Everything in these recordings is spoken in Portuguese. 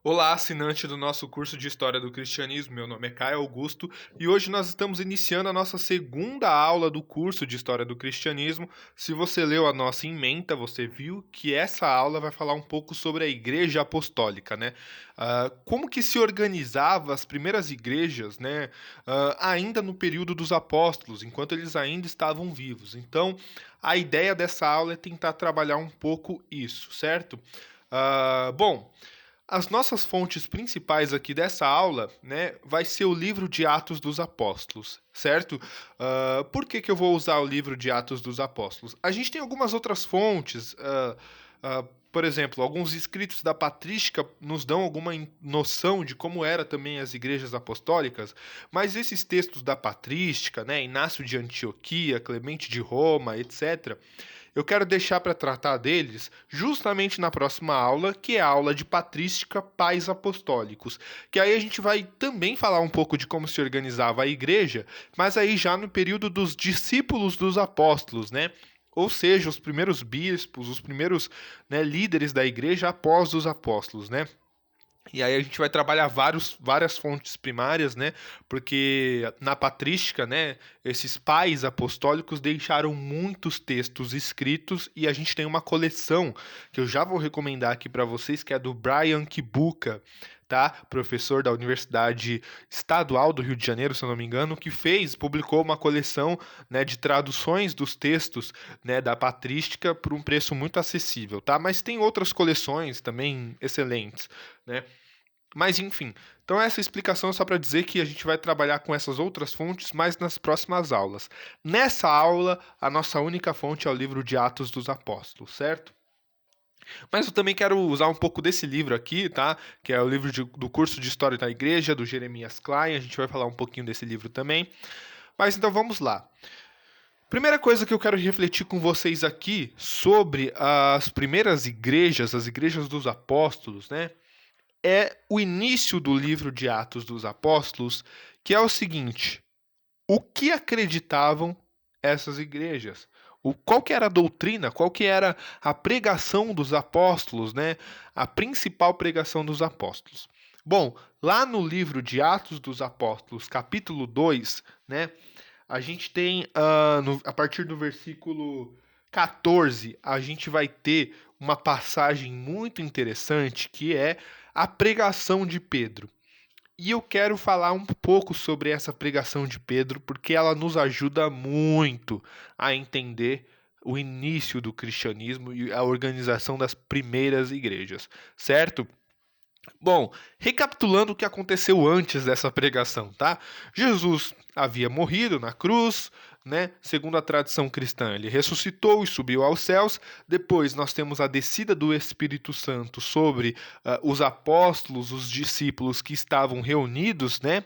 Olá, assinante do nosso curso de História do Cristianismo. Meu nome é Caio Augusto e hoje nós estamos iniciando a nossa segunda aula do curso de História do Cristianismo. Se você leu a nossa ementa, você viu que essa aula vai falar um pouco sobre a Igreja Apostólica, né? Como que se organizava as primeiras igrejas, né? Ainda no período dos apóstolos, enquanto eles ainda estavam vivos. Então, a ideia dessa aula é tentar trabalhar um pouco isso, certo? Bom. As nossas fontes principais aqui dessa aula, né, vai ser o livro de Atos dos Apóstolos, certo? Por que eu vou usar o livro de Atos dos Apóstolos? A gente tem algumas outras fontes, por exemplo, alguns escritos da patrística nos dão alguma noção de como era também as igrejas apostólicas, mas esses textos da patrística, né, Inácio de Antioquia, Clemente de Roma, etc., eu quero deixar para tratar deles justamente na próxima aula, que é a aula de Patrística Pais Apostólicos, que aí a gente vai também falar um pouco de como se organizava a igreja, mas aí já no período dos discípulos dos apóstolos, né? Ou seja, os primeiros bispos, os primeiros, né, líderes da igreja após os apóstolos, né? E aí a gente vai trabalhar várias fontes primárias, né? Porque na patrística, né, esses pais apostólicos deixaram muitos textos escritos e a gente tem uma coleção que eu já vou recomendar aqui para vocês, que é do Brian Kibuka, tá? Professor da Universidade Estadual do Rio de Janeiro, se eu não me engano, que publicou uma coleção, né, de traduções dos textos, né, da patrística por um preço muito acessível, tá? Mas tem outras coleções também excelentes, né? Mas enfim, então essa explicação é só para dizer que a gente vai trabalhar com essas outras fontes mais nas próximas aulas. Nessa aula, a nossa única fonte é o livro de Atos dos Apóstolos, certo? Mas eu também quero usar um pouco desse livro aqui, tá? Que é o livro do curso de História da Igreja, do Jeremias Klein. A gente vai falar um pouquinho desse livro também. Mas então vamos lá. Primeira coisa que eu quero refletir com vocês aqui sobre as primeiras igrejas, as igrejas dos apóstolos, né? É o início do livro de Atos dos Apóstolos, que é o seguinte: o que acreditavam essas igrejas? Qual que era a doutrina, qual que era a pregação dos apóstolos, né? A principal pregação dos apóstolos. Bom, lá no livro de Atos dos Apóstolos, capítulo 2, né? A gente tem, a partir do versículo 14, a gente vai ter uma passagem muito interessante que é a pregação de Pedro. E eu quero falar um pouco sobre essa pregação de Pedro, porque ela nos ajuda muito a entender o início do cristianismo e a organização das primeiras igrejas, certo? Bom, recapitulando o que aconteceu antes dessa pregação, tá? Jesus havia morrido na cruz, né? Segundo a tradição cristã, ele ressuscitou e subiu aos céus. Depois nós temos a descida do Espírito Santo sobre os apóstolos, os discípulos que estavam reunidos, né?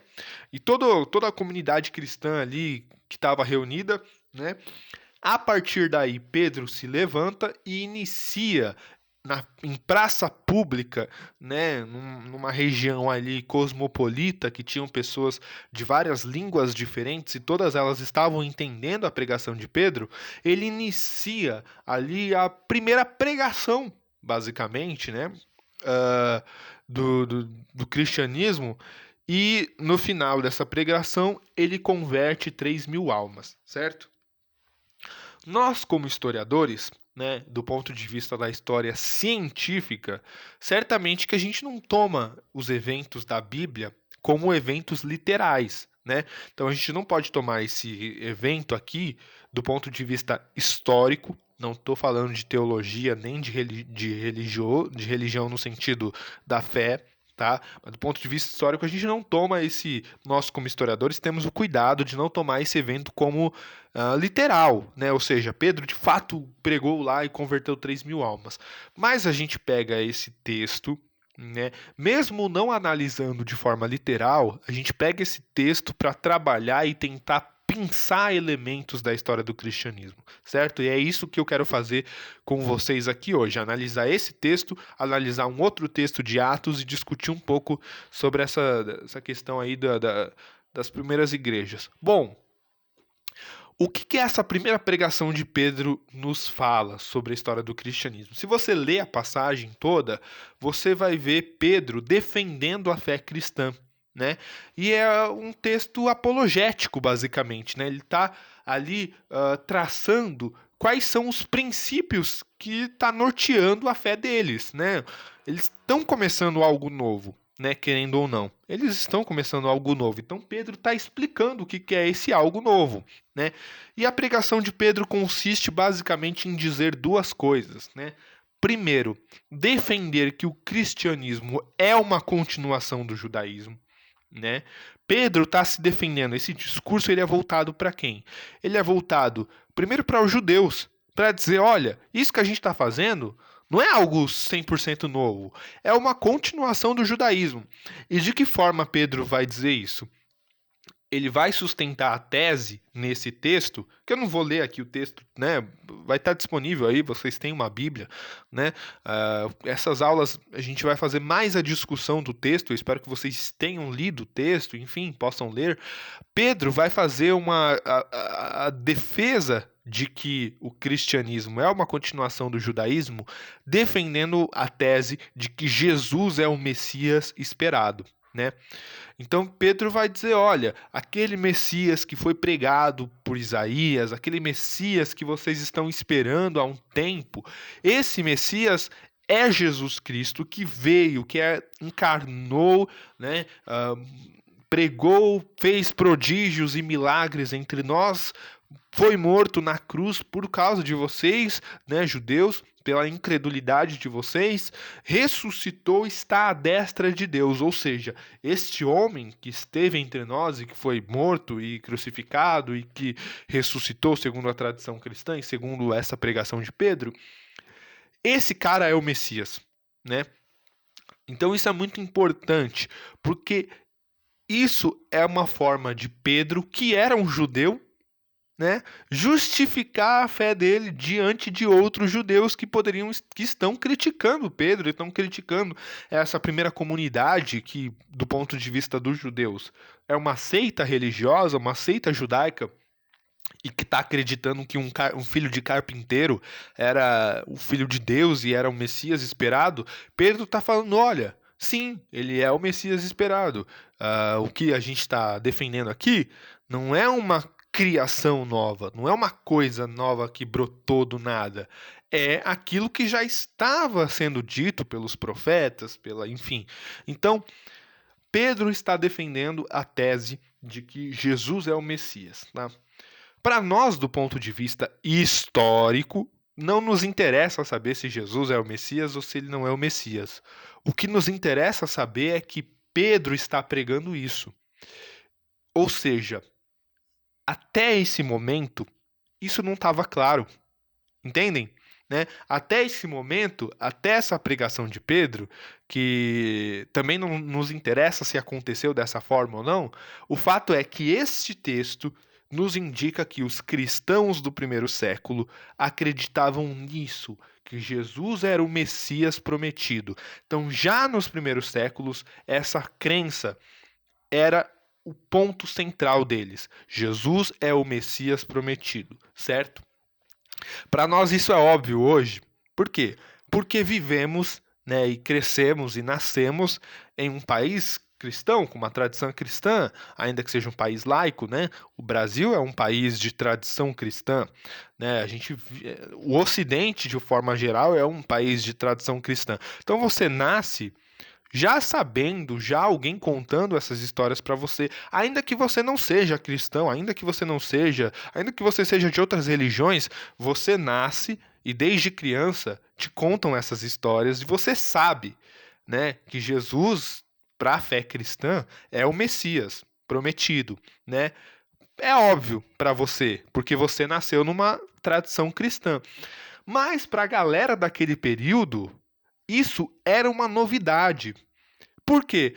E toda a comunidade cristã ali que estava reunida, né? A partir daí, Pedro se levanta e inicia em praça pública, né, numa região ali cosmopolita que tinham pessoas de várias línguas diferentes e todas elas estavam entendendo a pregação de Pedro, ele inicia ali a primeira pregação, basicamente, né, ah, do cristianismo. E no final dessa pregação, ele converte 3.000 almas, certo? Nós, como historiadores, né, do ponto de vista da história científica, certamente que a gente não toma os eventos da Bíblia como eventos literais, né? Então a gente não pode tomar esse evento aqui do ponto de vista histórico. Não estou falando de teologia nem de religião no sentido da fé, tá? Mas do ponto de vista histórico, a gente não toma nós como historiadores temos o cuidado de não tomar esse evento como literal, né? Ou seja, Pedro de fato pregou lá e converteu 3.000 almas. Mas a gente pega esse texto, né? Mesmo não analisando de forma literal, a gente pega esse texto para trabalhar e tentar pensar elementos da história do cristianismo, certo? E é isso que eu quero fazer com vocês aqui hoje, analisar esse texto, analisar um outro texto de Atos e discutir um pouco sobre essa questão aí das primeiras igrejas. Bom, O que que essa primeira pregação de Pedro nos fala sobre a história do cristianismo? Se você lê a passagem toda, você vai ver Pedro defendendo a fé cristã, né? E é um texto apologético, basicamente, né? Ele está ali traçando quais são os princípios que está norteando a fé deles, né? Eles estão começando algo novo, né? Querendo ou não. Eles estão começando algo novo. Então Pedro está explicando o que que é esse algo novo, né? E a pregação de Pedro consiste basicamente em dizer duas coisas, né? Primeiro, defender que o cristianismo é uma continuação do judaísmo, né? Pedro está se defendendo. Esse discurso ele é voltado para quem? Ele é voltado primeiro para os judeus, para dizer, olha, isso que a gente está fazendo não é algo 100% novo, é uma continuação do judaísmo. E de que forma Pedro vai dizer isso? Ele vai sustentar a tese nesse texto, que eu não vou ler aqui o texto, né? Vai estar disponível aí, vocês têm uma Bíblia, né? Essas aulas a gente vai fazer mais a discussão do texto, eu espero que vocês tenham lido o texto, enfim, possam ler. Pedro vai fazer a defesa de que o cristianismo é uma continuação do judaísmo, defendendo a tese de que Jesus é o Messias esperado, né? Então Pedro vai dizer: olha, aquele Messias que foi pregado por Isaías, aquele Messias que vocês estão esperando há um tempo, esse Messias é Jesus Cristo que veio, encarnou, né? Pregou, fez prodígios e milagres entre nós, foi morto na cruz por causa de vocês, né, judeus, pela incredulidade de vocês, ressuscitou, está à destra de Deus. Ou seja, este homem que esteve entre nós e que foi morto e crucificado e que ressuscitou, segundo a tradição cristã e segundo essa pregação de Pedro, esse cara é o Messias, né? Então isso é muito importante, porque isso é uma forma de Pedro, que era um judeu, né, justificar a fé dele diante de outros judeus que estão criticando Pedro, estão criticando essa primeira comunidade que, do ponto de vista dos judeus, é uma seita religiosa, uma seita judaica e que está acreditando que um filho de carpinteiro era o filho de Deus e era o Messias esperado. Pedro está falando, olha, sim, ele é o Messias esperado. O que a gente está defendendo aqui não é uma criação nova, não é uma coisa nova que brotou do nada. É aquilo que já estava sendo dito pelos profetas, enfim. Então, Pedro está defendendo a tese de que Jesus é o Messias, tá? Para nós, do ponto de vista histórico, não nos interessa saber se Jesus é o Messias ou se ele não é o Messias. O que nos interessa saber é que Pedro está pregando isso. Ou seja, até esse momento, isso não estava claro. Entendem? Né? Até esse momento, até essa pregação de Pedro, que também não nos interessa se aconteceu dessa forma ou não, o fato é que este texto nos indica que os cristãos do primeiro século acreditavam nisso, que Jesus era o Messias prometido. Então, já nos primeiros séculos, essa crença era o ponto central deles. Jesus é o Messias prometido, certo? Para nós isso é óbvio hoje. Por quê? Porque vivemos, né, e crescemos e nascemos em um país cristão, com uma tradição cristã, ainda que seja um país laico, né? O Brasil é um país de tradição cristã, né? O Ocidente, de forma geral, é um país de tradição cristã. Então você nasce já sabendo, já alguém contando essas histórias para você, ainda que você não seja cristão, ainda que você seja de outras religiões, você nasce e desde criança te contam essas histórias e você sabe, né, que Jesus, para a fé cristã, é o Messias prometido, né? É óbvio para você, porque você nasceu numa tradição cristã. Mas para a galera daquele período, isso era uma novidade. Por quê?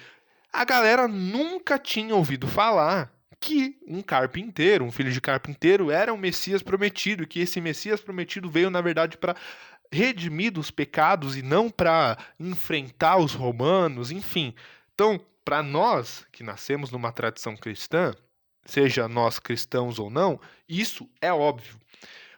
A galera nunca tinha ouvido falar que um carpinteiro, um filho de carpinteiro, era um Messias prometido, que esse Messias prometido veio, na verdade, para redimir dos pecados e não para enfrentar os romanos, enfim. Então, para nós que nascemos numa tradição cristã, seja nós cristãos ou não, isso é óbvio.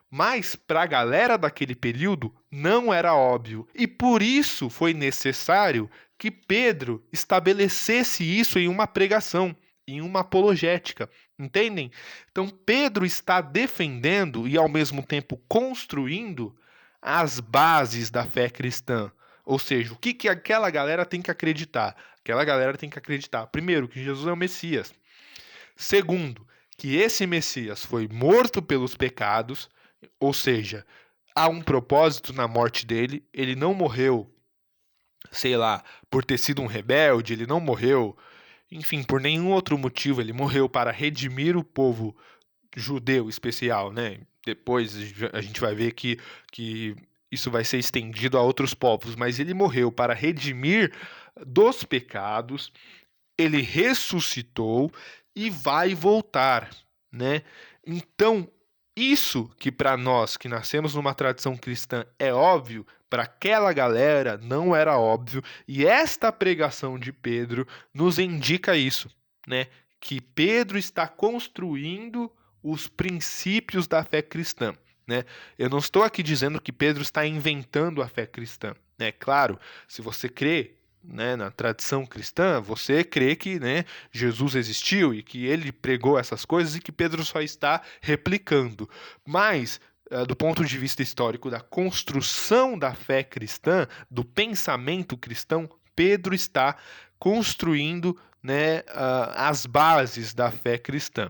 Mas para a galera daquele período não era óbvio. E por isso foi necessário que Pedro estabelecesse isso em uma pregação, em uma apologética. Entendem? Então Pedro está defendendo e ao mesmo tempo construindo as bases da fé cristã. Ou seja, o que aquela galera tem que acreditar? Aquela galera tem que acreditar, primeiro, que Jesus é o Messias. Segundo, que esse Messias foi morto pelos pecados, ou seja, há um propósito na morte dele, ele não morreu, sei lá, por ter sido um rebelde, ele não morreu, enfim, por nenhum outro motivo, ele morreu para redimir o povo judeu especial, né? Depois a gente vai ver que isso vai ser estendido a outros povos, mas ele morreu para redimir dos pecados, ele ressuscitou e vai voltar, né? Então, isso que para nós que nascemos numa tradição cristã é óbvio, para aquela galera não era óbvio, e esta pregação de Pedro nos indica isso, né? Que Pedro está construindo os princípios da fé cristã, né? Eu não estou aqui dizendo que Pedro está inventando a fé cristã, né? Claro, se você crê, né, na tradição cristã, você crê que, né, Jesus existiu e que ele pregou essas coisas e que Pedro só está replicando. Mas, do ponto de vista histórico da construção da fé cristã, do pensamento cristão, Pedro está construindo, né, as bases da fé cristã.